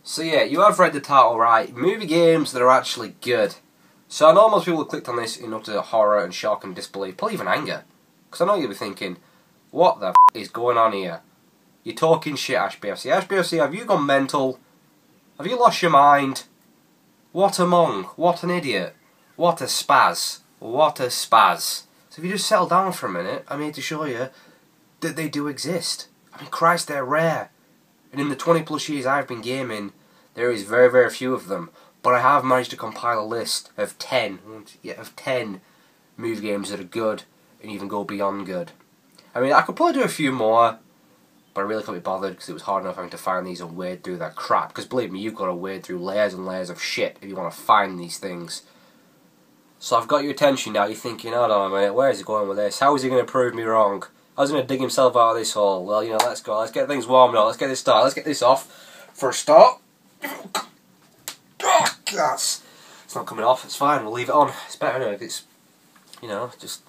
So yeah, you have read the title right. Movie games that are actually good. So I know most people have clicked on this in utter horror and shock and disbelief, probably even anger. Because I know you'll be thinking, what the f is going on here? You're talking shit, Ashbfc. Ashbfc, have you gone mental? Have you lost your mind? What a monk. What an idiot. What a spaz. What a spaz. So if you just settle down for a minute, I'm here to show you that they do exist. I mean, Christ, they're rare. And in the 20 plus years I've been gaming, there is very, very few of them. But I have managed to compile a list of 10 movie games that are good and even go beyond good. I mean, I could probably do a few more, but I really couldn't be bothered because it was hard enough having to find these and wade through that crap. Because believe me, you've got to wade through layers and layers of shit if you want to find these things. So I've got your attention now. You're thinking, hold on a minute, where is he going with this? How is he going to prove me wrong? How's he going to dig himself out of this hole? Well, you know, let's go. Let's get things warmed up. Let's get this started. Let's get this off. For a start. It's not coming off. It's fine. We'll leave it on. It's better anyway. It's, you know, just...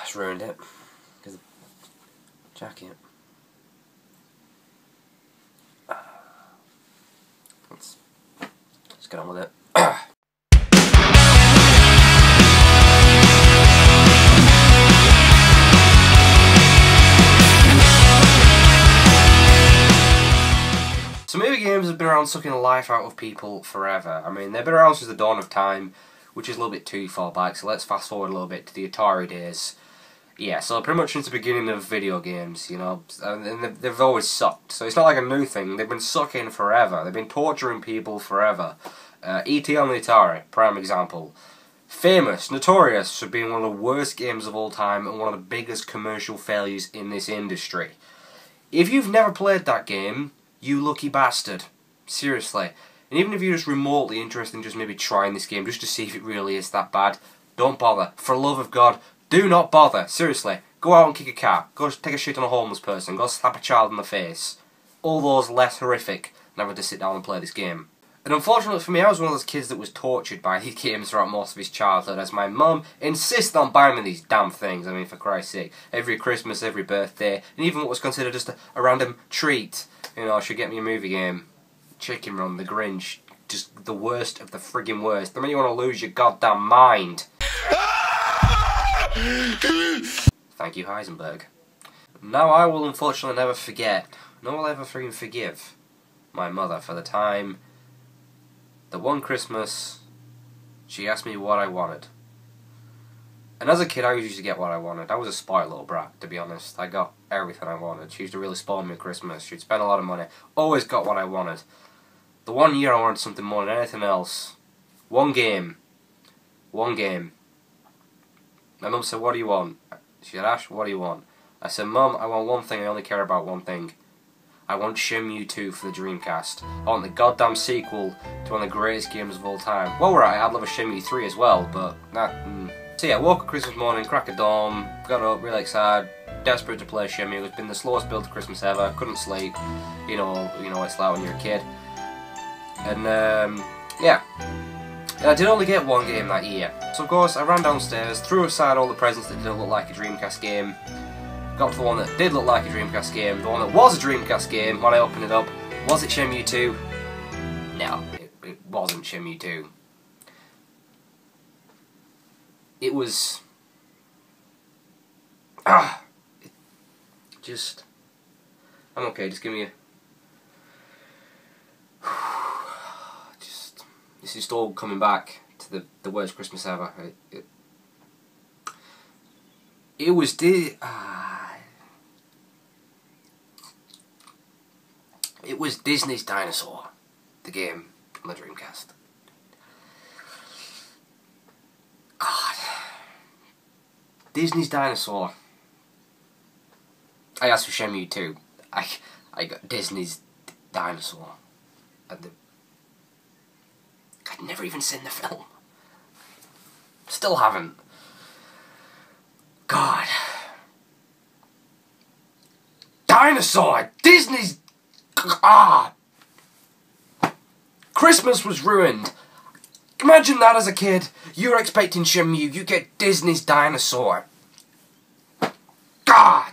It's ruined it. Because the jacket. Let's get on with it. So movie games have been around sucking the life out of people forever. I mean, they've been around since the dawn of time, which is a little bit too far back, so let's fast forward a little bit to the Atari days. Yeah, so pretty much since the beginning of video games, you know, and they've always sucked. So it's not like a new thing, they've been sucking forever. They've been torturing people forever. E.T. on the Atari, prime example. Famous, notorious for being one of the worst games of all time and one of the biggest commercial failures in this industry. If you've never played that game, you lucky bastard. Seriously. And even if you're just remotely interested in just maybe trying this game just to see if it really is that bad, don't bother. For the love of God, do not bother. Seriously. Go out and kick a cat. Go take a shit on a homeless person. Go slap a child in the face. All those less horrific than having to sit down and play this game. And unfortunately for me, I was one of those kids that was tortured by these games throughout most of his childhood, as my mum insisted on buying me these damn things. I mean, for Christ's sake. Every Christmas, every birthday, and even what was considered just a random treat. You know, she'd get me a movie game. Chicken Run, The Grinch. Just the worst of the friggin' worst. The minute you want to lose your goddamn mind. Thank you, Heisenberg. Now I will unfortunately never forget, nor will I ever friggin' forgive my mother for the time that one Christmas she asked me what I wanted. And as a kid, I used to get what I wanted. I was a spoiled little brat, to be honest. I got everything I wanted. She used to really spoil me at Christmas. She'd spend a lot of money. Always got what I wanted. The one year I wanted something more than anything else. One game. One game. My mum said, what do you want? She said, Ash, what do you want? I said, Mum, I want one thing. I only care about one thing. I want Shenmue 2 for the Dreamcast. I want the goddamn sequel to one of the greatest games of all time. Well, right, I'd love a Shenmue 3 as well, but So yeah, woke up Christmas morning, crack of dawn, got up, really excited, desperate to play Shenmue. It's been the slowest build to Christmas ever, couldn't sleep, you know it's like when you're a kid. And yeah, and I did only get one game that year. So of course, I ran downstairs, threw aside all the presents that didn't look like a Dreamcast game, got to the one that did look like a Dreamcast game, the one that was a Dreamcast game. When I opened it up, was it Shenmue 2? No, it wasn't Shenmue 2. It was... I'm okay, just give me a... This is just all coming back to the worst Christmas ever. It was... It was Disney's Dinosaur, the game on the Dreamcast. God. Disney's Dinosaur. I asked for Shenmue 2. I got Disney's Dinosaur. I'd never even seen the film. Still haven't. God. Dinosaur! Disney's... Christmas was ruined. Imagine that as a kid. You're expecting Shenmue, you get Disney's Dinosaur. God!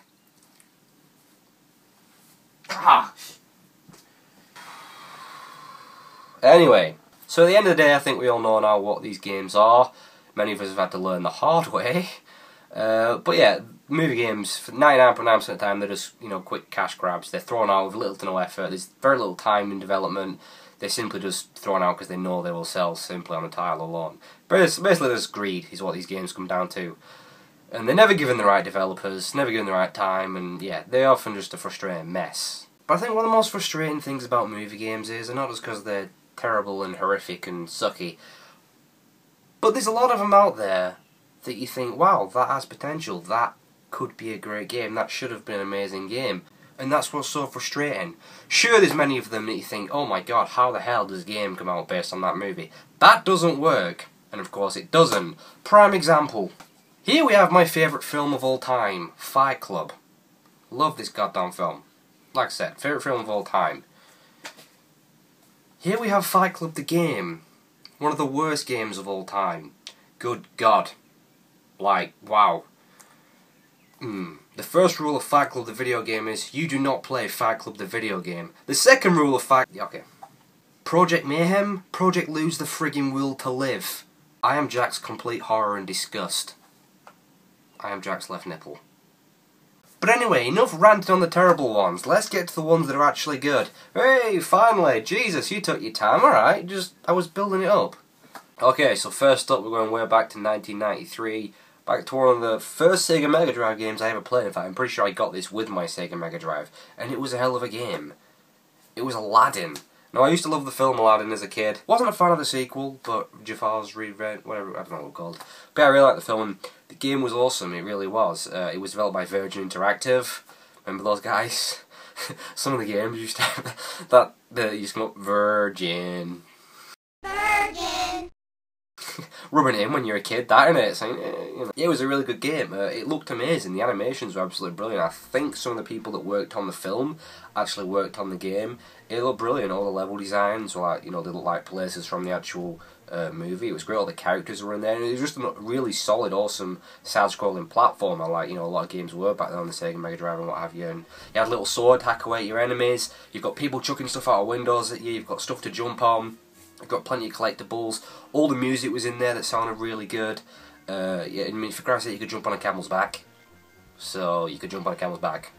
Anyway, so at the end of the day, I think we all know now what these games are. Many of us have had to learn the hard way. But yeah, movie games, for 99.9% of the time, they're just, quick cash grabs. They're thrown out with little to no effort. There's very little time in development. They're simply just thrown out because they know they will sell simply on the title alone. Basically, just greed is what these games come down to. And they're never given the right developers, never given the right time, and yeah, they're often just a frustrating mess. But I think one of the most frustrating things about movie games is, and not just because they're terrible and horrific and sucky, but there's a lot of them out there that you think, wow, that has potential, that could be a great game, that should have been an amazing game. And that's what's so frustrating. Sure, there's many of them that you think, oh my god, how the hell does a game come out based on that movie? That doesn't work. And of course it doesn't. Prime example. Here we have my favourite film of all time, Fight Club. Love this goddamn film. Like I said, favourite film of all time. Here we have Fight Club the game. One of the worst games of all time. Good God. Like, wow. The first rule of Fight Club the video game is, you do not play Fight Club the video game. The second rule of Project Mayhem, Project Lose the Friggin' Will to Live. I am Jack's complete horror and disgust. I am Jack's left nipple. But anyway, enough ranting on the terrible ones. Let's get to the ones that are actually good. Hey, finally! Jesus, you took your time, alright. I was building it up. Okay, so first up, we're going way back to 1993. Back to one of the first Sega Mega Drive games I ever played. In fact, I'm pretty sure I got this with my Sega Mega Drive. And it was a hell of a game. It was Aladdin. Now, I used to love the film Aladdin as a kid. Wasn't a fan of the sequel, but Jafar's Revenge, whatever, I don't know what it's called. But yeah, I really liked the film, and the game was awesome, it really was. It was developed by Virgin Interactive. Remember those guys? Some of the games used to have that used to come up, Virgin. Rubbing it in when you're a kid, that innit? Saying, Yeah, it was a really good game. It looked amazing. The animations were absolutely brilliant. I think some of the people that worked on the film actually worked on the game. It looked brilliant. All the level designs were like, they looked like places from the actual movie. It was great. All the characters were in there. And it was just a really solid, awesome side-scrolling platformer, like a lot of games were back then on the Sega Mega Drive and what have you. And you had a little sword, hack away at your enemies. You've got people chucking stuff out of windows at you. You've got stuff to jump on. I've got plenty of collectibles. All the music was in there that sounded really good. Yeah, I mean, for Christ's sake, you could jump on a camel's back. So, you could jump on a camel's back.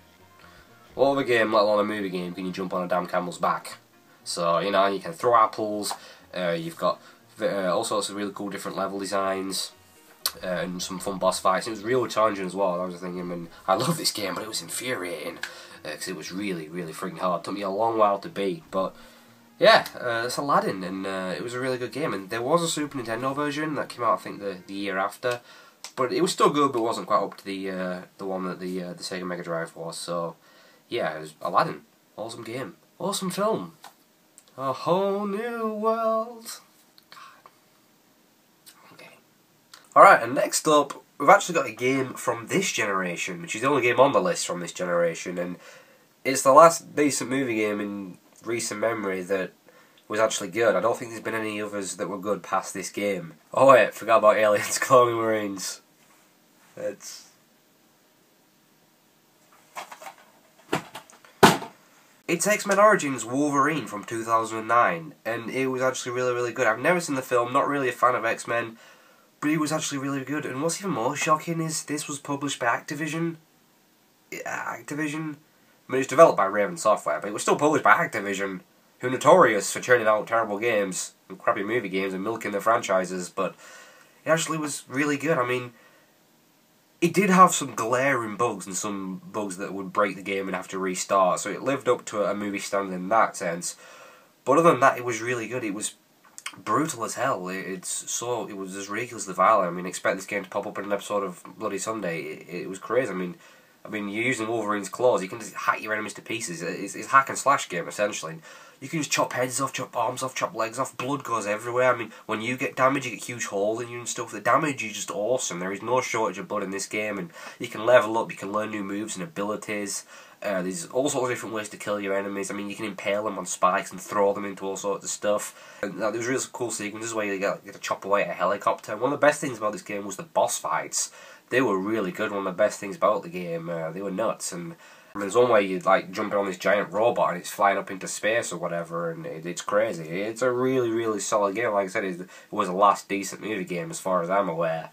What other game, let alone a movie game, can you jump on a damn camel's back? So, you can throw apples. You've got all sorts of really cool different level designs. And some fun boss fights. It was really challenging as well. I was thinking, I love this game, but it was infuriating. Because it was really, really freaking hard. It took me a long while to beat, but... yeah, it's Aladdin, and it was a really good game. And there was a Super Nintendo version that came out, I think, the year after. But it was still good, but wasn't quite up to the one that the Sega Mega Drive was. So, yeah, it was Aladdin. Awesome game. Awesome film. A whole new world. God. Okay. Alright, and next up, we've actually got a game from this generation, which is the only game on the list from this generation. And it's the last decent movie game in recent memory that was actually good. I don't think there's been any others that were good past this game. Oh wait, forgot about Aliens Cloning Marines. It's X-Men Origins Wolverine from 2009, and it was actually really, really good. I've never seen the film, not really a fan of X-Men, but it was actually really good. And what's even more shocking is this was published by Activision. I mean, it was developed by Raven Software, but it was still published by Activision, who are notorious for churning out terrible games and crappy movie games and milking their franchises, but it actually was really good. I mean, it did have some glaring bugs and some bugs that would break the game and have to restart, so it lived up to a movie standard in that sense. But other than that, it was really good. It was brutal as hell. It was as ridiculously violent. I mean, expect this game to pop up in an episode of Bloody Sunday. It was crazy. I mean, you're using Wolverine's claws, you can just hack your enemies to pieces. It's a hack and slash game, essentially. You can just chop heads off, chop arms off, chop legs off, blood goes everywhere. I mean, when you get damage, you get huge holes in you and stuff. The damage is just awesome. There is no shortage of blood in this game, and you can level up, you can learn new moves and abilities. There's all sorts of different ways to kill your enemies. I mean, you can impale them on spikes and throw them into all sorts of stuff. And there's really cool sequences where you get to chop away a helicopter. And one of the best things about this game was the boss fights. They were really good. One of the best things about the game. They were nuts. And I mean, there's one way you like jumping on this giant robot and it's flying up into space or whatever, and it's crazy. It's a really, really solid game. Like I said, it was the last decent movie game as far as I'm aware.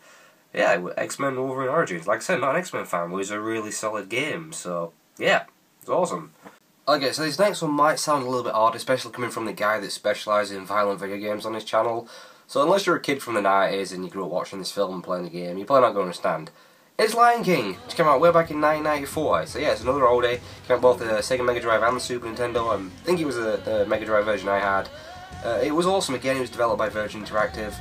Yeah, X-Men Wolverine Origins. Like I said, not an X-Men fan, but it was a really solid game. So yeah, it's awesome. Okay, so this next one might sound a little bit odd, especially coming from the guy that specialises in violent video games on his channel. So unless you're a kid from the 90s and you grew up watching this film and playing the game, you're probably not going to understand. It's Lion King, which came out way back in 1994. So yeah, it's another oldie. Came out both the Sega Mega Drive and the Super Nintendo. I think it was the Mega Drive version I had. It was awesome. Again, it was developed by Virgin Interactive.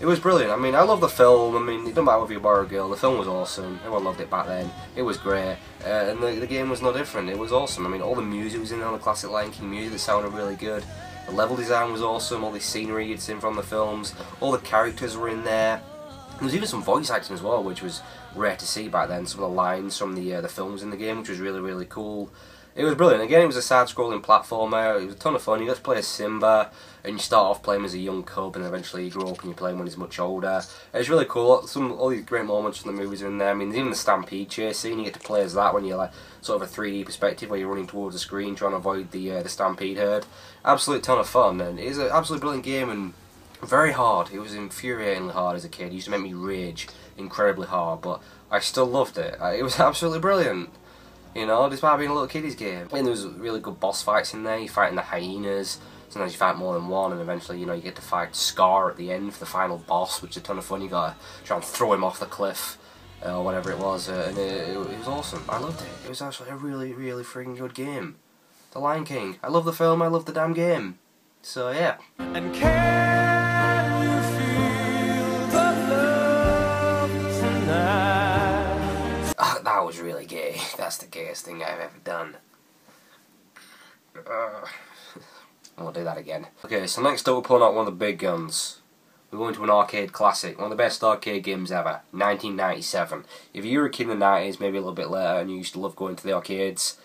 It was brilliant. I mean, I love the film. I mean, it doesn't matter whether you're a boy or a girl. The film was awesome. Everyone loved it back then. It was great. And the game was no different. It was awesome. I mean, all the music was in there, all the classic Lion King music that sounded really good. The level design was awesome. All the scenery you'd seen from the films. All the characters were in there. There was even some voice acting as well, which was rare to see back then. Some of the lines from the films in the game, which was really, really cool. It was brilliant. Again, it was a side-scrolling platformer. It was a ton of fun. You got to play as Simba, and you start off playing as a young cub, and eventually you grow up and you play him when he's much older. It's really cool. All these great moments from the movies are in there. I mean, even the Stampede chase scene, you get to play as that when you're like sort of a 3D perspective, where you're running towards the screen trying to avoid the Stampede herd. Absolute ton of fun, and it's an absolutely brilliant game and very hard. It was infuriatingly hard as a kid. It used to make me rage incredibly hard, but I still loved it. It was absolutely brilliant. You know, despite being a little kiddies game. And there was really good boss fights in there. You're fighting the hyenas. Sometimes you fight more than one, and eventually, you know, you get to fight Scar at the end for the final boss, which is a ton of fun. You gotta try and throw him off the cliff, or whatever it was, and it was awesome. I loved it. It was actually a really, really freaking good game. The Lion King. I love the film. I love the damn game. So yeah. And can you feel the love tonight? That was really gay. That's the gayest thing I've ever done. I'll do that again. Okay, so next up we're pulling out one of the big guns. We're going to an arcade classic, one of the best arcade games ever, 1997. If you were a kid in the 90s, maybe a little bit later, and you used to love going to the arcades,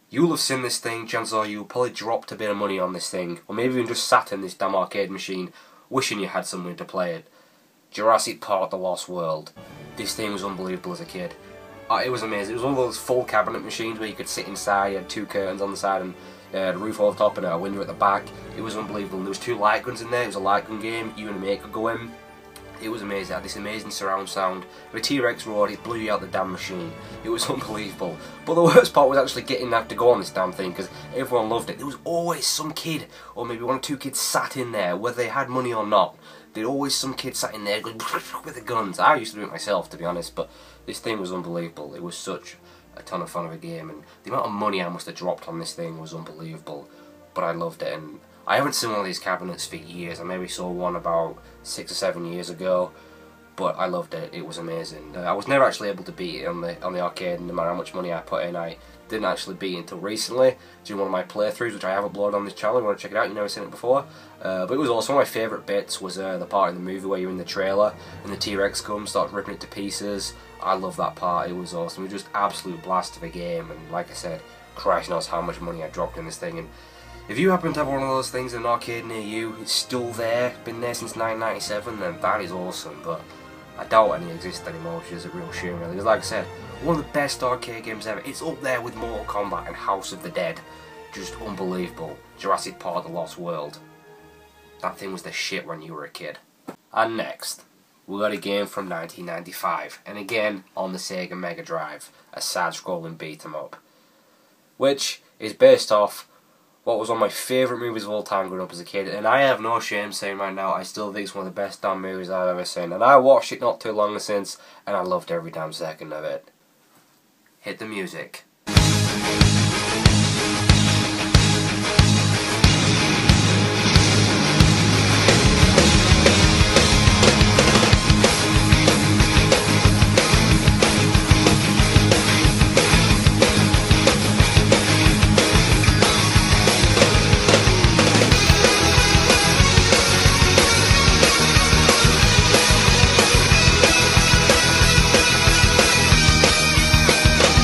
you'll have seen this thing. Chances are you'll probably dropped a bit of money on this thing, or maybe even just sat in this damn arcade machine, wishing you had someone to play it. Jurassic Park: The Lost World. This thing was unbelievable as a kid. It was amazing. It was one of those full cabinet machines where you could sit inside. You had two curtains on the side and the roof over the top and a window at the back. It was unbelievable. And there was two light guns in there. It was a light gun game. You and a mate could go in. It was amazing. It had this amazing surround sound. With a T-Rex roared, it blew you out the damn machine. It was unbelievable. But the worst part was actually getting that to go on this damn thing, because everyone loved it. There was always some kid, or maybe one or two kids sat in there, whether they had money or not. There'd always some kid sat in there going with the guns. I used to do it myself, to be honest, but this thing was unbelievable. It was such a ton of fun of a game, and the amount of money I must have dropped on this thing was unbelievable. But I loved it, and I haven't seen one of these cabinets for years. I maybe saw one about 6 or 7 years ago, but I loved it. It was amazing. I was never actually able to beat it on the arcade, no matter how much money I put in. I didn't actually beat it until recently, during one of my playthroughs, which I have uploaded on this channel. If you want to check it out, you've never seen it before. But it was also one of my favourite bits was the part in the movie where you're in the trailer and the T-Rex comes, starts ripping it to pieces. I love that part. It was awesome. It was just absolute blast of a game, and like I said, Christ knows how much money I dropped in this thing. And if you happen to have one of those things in an arcade near you, it's still there, been there since 1997, then that is awesome. But I doubt any exist anymore, which is a real shame really. Because like I said, one of the best arcade games ever. It's up there with Mortal Kombat and House of the Dead. Just unbelievable. Jurassic Park: The Lost World. That thing was the shit when you were a kid. And next, we got a game from 1995, and again on the Sega Mega Drive, a side-scrolling beat-em-up, which is based off what was one of my favourite movies of all time growing up as a kid, and I have no shame saying right now, I still think it's one of the best damn movies I've ever seen, and I watched it not too long since, and I loved every damn second of it. Hit the music.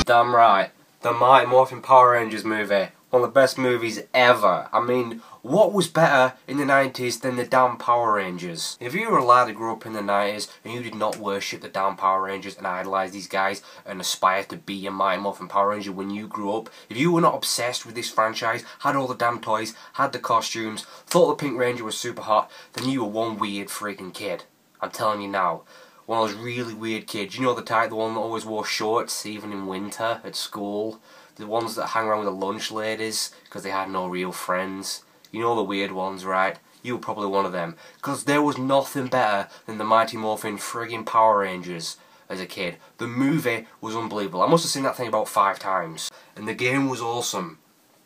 Damn right, the Mighty Morphin Power Rangers movie. One of the best movies ever. I mean, what was better in the 90s than the damn Power Rangers? If you were a lad who grew up in the 90s and you did not worship the damn Power Rangers and idolise these guys and aspire to be a Mighty Morphin Power Ranger when you grew up, if you were not obsessed with this franchise, had all the damn toys, had the costumes, thought the Pink Ranger was super hot, then you were one weird freaking kid. I'm telling you now. One of those really weird kids. You know the type, the one that always wore shorts, even in winter, at school. The ones that hang around with the lunch ladies because they had no real friends. You know the weird ones, right? You were probably one of them. Because there was nothing better than the Mighty Morphin friggin' Power Rangers as a kid. The movie was unbelievable. I must have seen that thing about 5 times. And the game was awesome.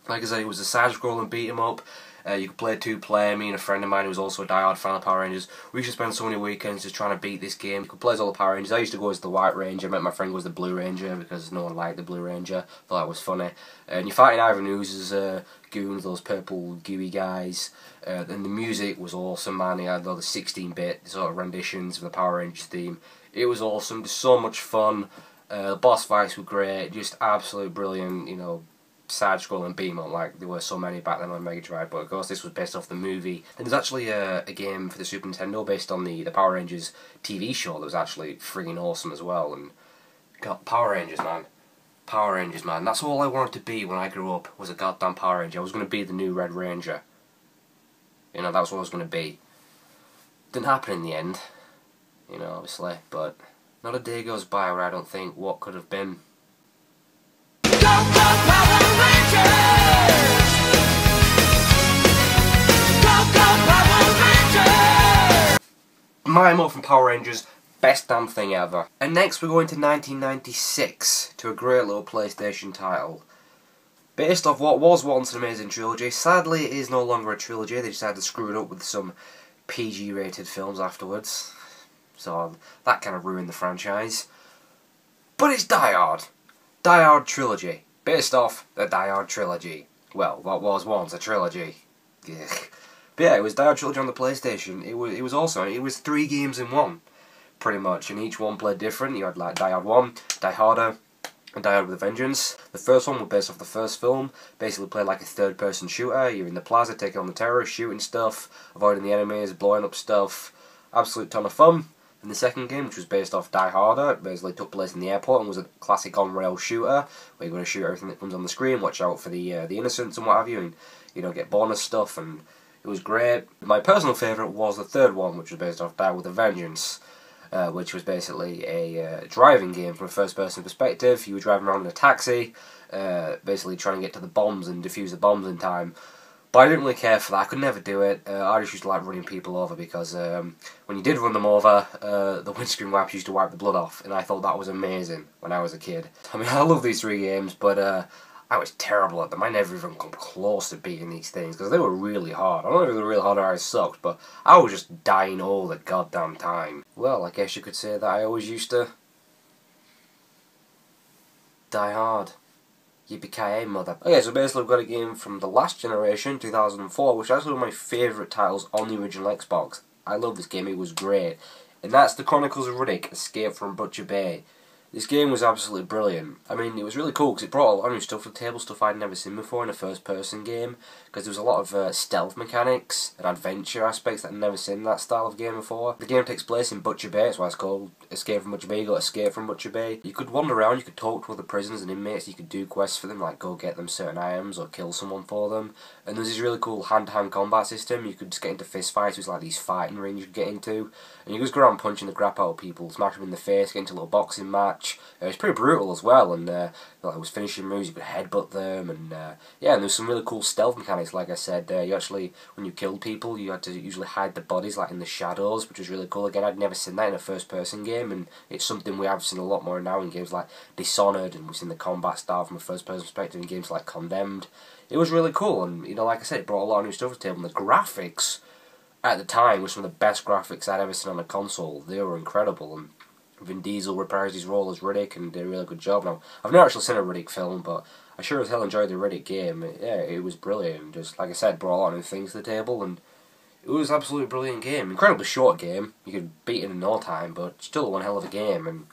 Like I said, it was a side-scrolling beat-em-up. You could play 2-player. Me and a friend of mine who was also a die-hard fan of Power Rangers, we used to spend so many weekends just trying to beat this game. You could play as all the Power Rangers. I used to go as the White Ranger. I met my friend was the Blue Ranger because no one liked the Blue Ranger. Thought that was funny. And you're fighting Ivan Ooze's goons, those purple gooey guys. And the music was awesome, man. He had all the 16-bit sort of renditions of the Power Rangers theme. It was awesome. Just so much fun. The boss fights were great. Just absolute brilliant, you know, side-scrolling beat-em-up like there were so many back then on Mega Drive, but of course this was based off the movie. And there's actually a game for the Super Nintendo based on the Power Rangers TV show that was actually friggin' awesome as well. And God, Power Rangers, man. Power Rangers, man. That's all I wanted to be when I grew up, was a goddamn Power Ranger. I was going to be the new Red Ranger. You know, that was what I was going to be. Didn't happen in the end, you know, obviously, but not a day goes by where I don't think what could have been. Mighty Morphin Power Rangers, best damn thing ever. And next we're going to 1996, to a great little PlayStation title. Based off what was once an amazing trilogy, sadly it is no longer a trilogy. They decided to screw it up with some PG rated films afterwards. So that kind of ruined the franchise. But it's Die Hard. Die Hard Trilogy. Based off the Die Hard Trilogy. Well, what was once a trilogy. But yeah, it was Die Hard Trilogy on the PlayStation. It was awesome. It was 3 games in one, pretty much, and each one played different. You had like Die Hard 1, Die Harder, and Die Hard with a Vengeance. The first one was based off the first film. Basically played like a third-person shooter. You're in the plaza taking on the terrorists, shooting stuff, avoiding the enemies, blowing up stuff. Absolute ton of fun. And the second game, which was based off Die Harder, it basically took place in the airport and was a classic on-rail shooter, where you're going to shoot everything that comes on the screen, watch out for the innocents and what have you, and you know, get bonus stuff, and it was great. My personal favourite was the third one, which was based off Die Hard with a Vengeance, which was basically a driving game from a first-person perspective. You were driving around in a taxi, basically trying to get to the bombs and defuse the bombs in time. But I didn't really care for that. I could never do it. I just used to like running people over because when you did run them over, the windscreen wipes used to wipe the blood off, and I thought that was amazing when I was a kid. I mean, I love these 3 games, but I was terrible at them. I never even come close to beating these things because they were really hard. I don't know if they were really hard or I sucked, but I was just dying all the goddamn time. Well, I guess you could say that I always used to die hard. Yippee-ki-yay, mother. Okay, so basically we've got a game from the last generation, 2004, which is actually one of my favourite titles on the original Xbox. I love this game, it was great. And that's The Chronicles of Riddick, Escape from Butcher Bay. This game was absolutely brilliant. I mean, it was really cool because it brought a lot of new stuff to the table, stuff I'd never seen before in a first-person game, because there was a lot of stealth mechanics and adventure aspects that I'd never seen in that style of game before. The game takes place in Butcher Bay, that's why it's called Escape from Butcher Bay. You got Escape from Butcher Bay. You could wander around, you could talk to other prisoners and inmates, you could do quests for them, like go get them certain items or kill someone for them. And there's this really cool hand-to-hand combat system. You could just get into fist fights, it was like these fighting rings you could get into, and you could just go around punching the crap out of people, smash them in the face, get into a little boxing match. It's pretty brutal as well, and like, it was finishing moves, you could headbutt them, and yeah, and there's some really cool stealth mechanics, like I said. You actually, when you killed people, you had to usually hide the bodies like in the shadows, which was really cool. Again, I'd never seen that in a first-person game, and it's something we have seen a lot more now in games like Dishonored, and we've seen the combat style from a first-person perspective in games like Condemned. It was really cool, and you know, like I said, it brought a lot of new stuff to the table, and the graphics at the time were some of the best graphics I'd ever seen on a console. They were incredible, and Vin Diesel reprised his role as Riddick and did a really good job. Now, I've never actually seen a Riddick film, but I sure as hell enjoyed the Riddick game. Yeah, it was brilliant. Just, like I said, brought a lot of new things to the table, and it was an absolutely brilliant game. Incredibly short game. You could beat it in no time, but still one hell of a game, and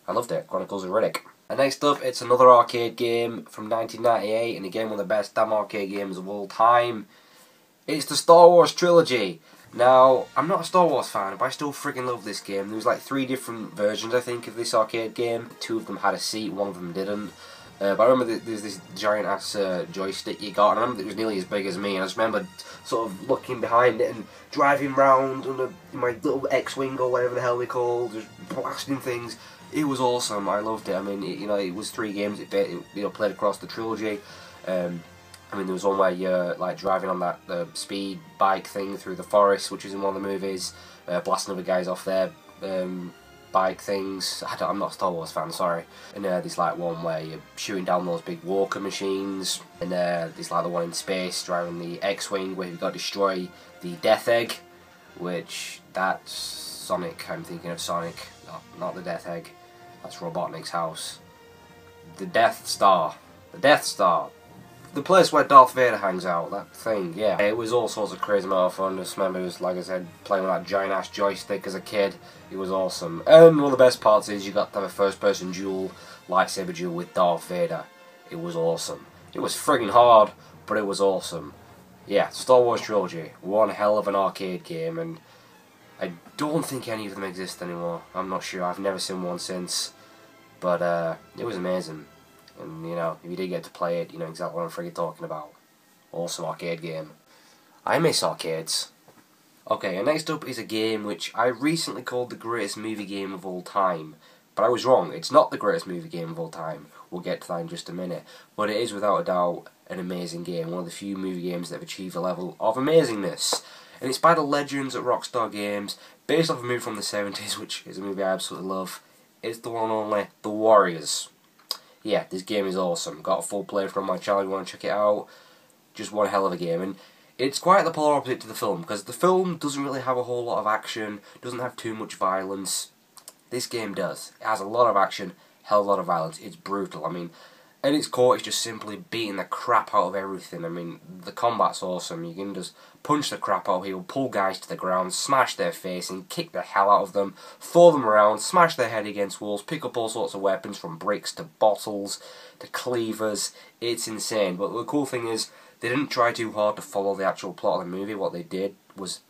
I loved it. Chronicles of Riddick. And next up, it's another arcade game from 1998, and again one of the best damn arcade games of all time. It's the Star Wars trilogy. Now, I'm not a Star Wars fan, but I still freaking love this game. There was like 3 different versions, I think, of this arcade game. 2 of them had a seat, 1 of them didn't. But I remember there's this giant ass joystick you got, and I remember it was nearly as big as me, and I just remember sort of looking behind it and driving round on my little X-Wing or whatever the hell they're called, just blasting things. It was awesome. I loved it. I mean, it was 3 games. It played across the trilogy. I mean, there was one where you're like driving on that speed bike thing through the forest, which is in one of the movies, blasting other guys off their bike things. I'm not a Star Wars fan, sorry. And there's like one where you're shooting down those big walker machines, and there's like the one in space driving the X-Wing where you've got to destroy the Death Egg, which that's Sonic. I'm thinking of Sonic, not the Death Egg. That's Robotnik's house. The Death Star. The Death Star. The place where Darth Vader hangs out, that thing, yeah. It was all sorts of crazy amount of fun. Just remember, it was, like I said, playing with that giant ass joystick as a kid. It was awesome. And one of the best parts is you got to have a first person duel, lightsaber duel with Darth Vader. It was awesome. It was friggin' hard, but it was awesome. Yeah, Star Wars Trilogy, one hell of an arcade game, and I don't think any of them exist anymore. I'm not sure, I've never seen one since. But it was amazing. And, you know, if you did get to play it, you know exactly what I'm freaking talking about. Awesome arcade game. I miss arcades. Okay, and next up is a game which I recently called the greatest movie game of all time. But I was wrong, it's not the greatest movie game of all time. We'll get to that in just a minute. But it is without a doubt an amazing game. One of the few movie games that have achieved a level of amazingness. And it's by the legends at Rockstar Games, based off a movie from the 70s, which is a movie I absolutely love. It's the one and only The Warriors. Yeah, this game is awesome. Got a full playthrough on my channel if you want to check it out. Just one hell of a game. And it's quite the polar opposite to the film, because the film doesn't really have a whole lot of action, doesn't have too much violence. This game does. It has a lot of action, hell of a lot of violence. It's brutal. I mean, at its core, it's just simply beating the crap out of everything. I mean, the combat's awesome. You can just punch the crap out of people, pull guys to the ground, smash their face and kick the hell out of them, throw them around, smash their head against walls, pick up all sorts of weapons from bricks to bottles to cleavers. It's insane. But the cool thing is, they didn't try too hard to follow the actual plot of the movie. What they did was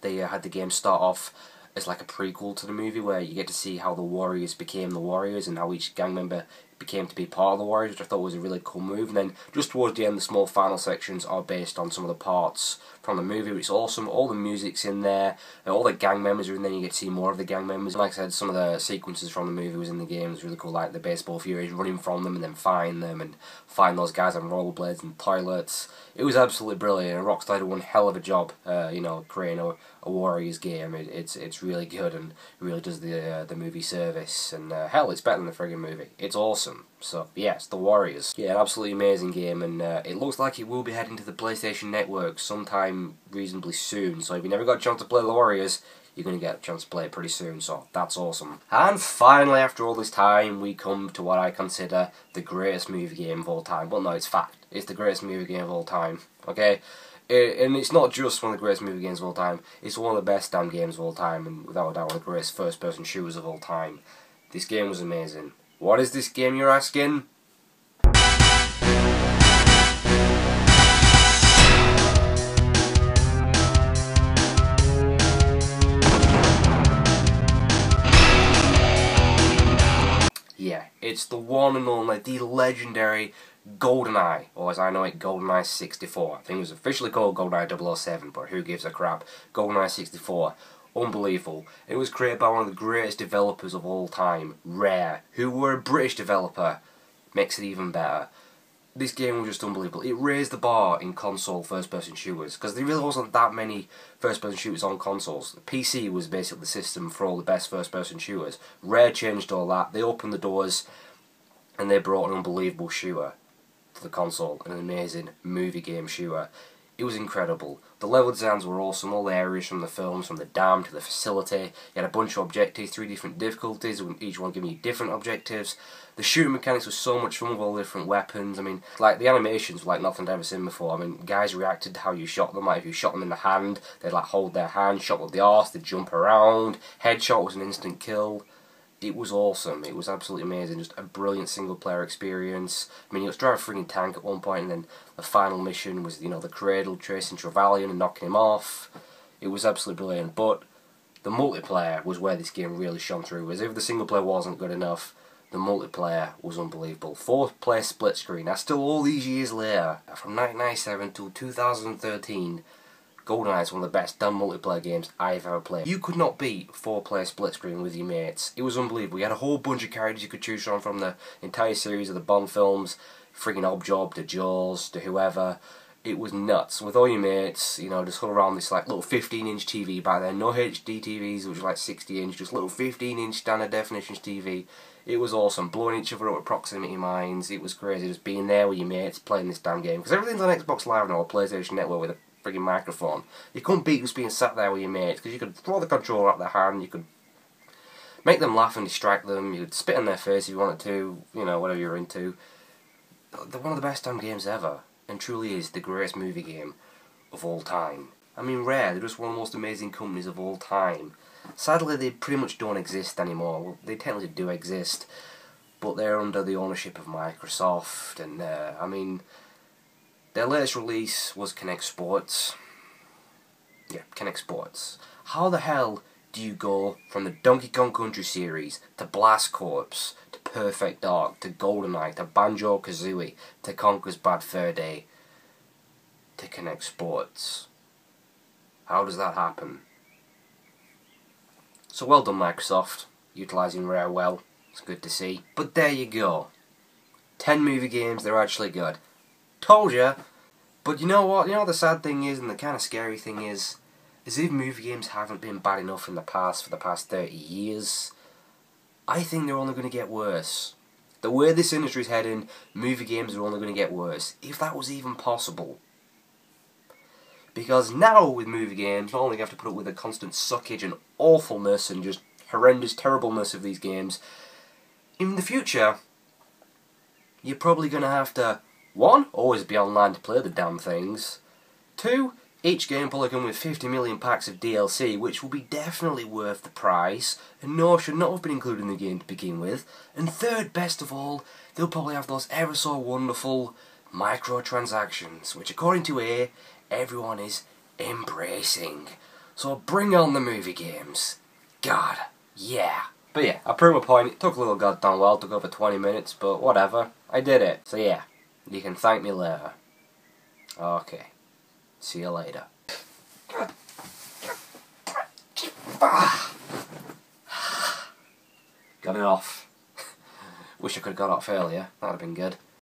they had the game start off as like a prequel to the movie, where you get to see how the Warriors became the Warriors and how each gang member became to be part of the Warriors, which I thought was a really cool move. And then just towards the end, the small final sections are based on some of the parts from the movie, which is awesome. All the music's in there, and all the gang members are in there. You get to see more of the gang members. Like I said, some of the sequences from the movie was in the game. It was really cool, like the baseball Furies running from them and then find them and find those guys on rollerblades and toilets. It was absolutely brilliant, and Rockstar did one hell of a job, you know, creating a Warriors game. It's really good and really does the movie service. And hell, it's better than the friggin' movie. It's awesome. So yes, The Warriors. Yeah, an absolutely amazing game, and it looks like it will be heading to the PlayStation Network sometime reasonably soon. So if you never got a chance to play The Warriors, you're going to get a chance to play it pretty soon, so that's awesome. And finally, after all this time, we come to what I consider the greatest movie game of all time. Well, no, it's fact. It's the greatest movie game of all time, okay? And it's not just one of the greatest movie games of all time, it's one of the best damn games of all time, and without a doubt one of the greatest first-person shooters of all time. This game was amazing. What is this game, you're asking? Yeah, it's the one and only, the legendary GoldenEye, or as I know it, GoldenEye 64. I think it was officially called GoldenEye 007, but who gives a crap? GoldenEye 64. Unbelievable. It was created by one of the greatest developers of all time, Rare, who were a British developer. Makes it even better. This game was just unbelievable. It raised the bar in console first-person shooters, because there really wasn't that many first-person shooters on consoles. The PC was basically the system for all the best first-person shooters. Rare changed all that. They opened the doors, and they brought an unbelievable shooter to the console, an amazing movie game shooter. It was incredible. The level designs were awesome, all the areas from the films, from the dam to the facility. You had a bunch of objectives, 3 different difficulties, each one giving you different objectives. The shooting mechanics was so much fun with all the different weapons. I mean, like, the animations were like nothing I'd ever seen before. I mean, guys reacted to how you shot them. Like, if you shot them in the hand, they'd like hold their hand, shot with the arse, they'd jump around. Headshot was an instant kill. It was awesome. It was absolutely amazing. Just a brilliant single player experience. I mean, you got to drive a freaking tank at one point, and then the final mission was, the Cradle chasing Trevelyan and knocking him off. It was absolutely brilliant. But the multiplayer was where this game really shone through. As if the single player wasn't good enough, the multiplayer was unbelievable. 4-player split screen. Now, still all these years later, from 1997 till 2013, GoldenEye is one of the best dumb multiplayer games I've ever played. You could not beat 4-player split screen with your mates. It was unbelievable. You had a whole bunch of characters you could choose from the entire series of the Bond films, friggin' Objob to Jaws to whoever. It was nuts. With all your mates, just huddle around this like little 15-inch TV back then. No HD TVs, which was like 60-inch, just little 15-inch standard definition TV. It was awesome. Blowing each other up with proximity mines. It was crazy just being there with your mates playing this damn game. Because everything's on Xbox Live now, or PlayStation Network with a friggin' microphone. You couldn't beat just being sat there with your mates, because you could throw the controller out their hand, you could make them laugh and distract them, you could spit in their face if you wanted to, whatever you're into. They're one of the best damn games ever, and truly is the greatest movie game of all time. I mean, Rare, they're just one of the most amazing companies of all time. Sadly, they pretty much don't exist anymore. Well, they technically do exist, but they're under the ownership of Microsoft, and I mean, their latest release was Kinect Sports. Yeah, Kinect Sports. How the hell do you go from the Donkey Kong Country series to Blast Corps to Perfect Dark to GoldenEye to Banjo-Kazooie to Conker's Bad Fur Day to Kinect Sports? How does that happen? So well done, Microsoft, utilising Rare well. It's good to see. But there you go. 10 movie games, they're actually good. Told ya! But you know what? You know what the sad thing is, and the kind of scary thing is if movie games haven't been bad enough in the past for the past 30 years, I think they're only going to get worse. The way this industry's heading, movie games are only going to get worse, if that was even possible. Because now with movie games, not only do you have to put up with the constant suckage and awfulness and just horrendous terribleness of these games, in the future, you're probably going to have to 1. Always be online to play the damn things. 2. Each game probably come with 50 million packs of DLC, which will be definitely worth the price, and no, should not have been included in the game to begin with. And 3rd, best of all, they'll probably have those ever so wonderful microtransactions, which according to EA, everyone is embracing. So bring on the movie games. God, yeah. But yeah, I proved my point. It took a little goddamn while, took over 20 minutes, but whatever. I did it. So yeah. You can thank me later. Okay. See you later. Got it off. Wish I could have got off earlier. That would have been good.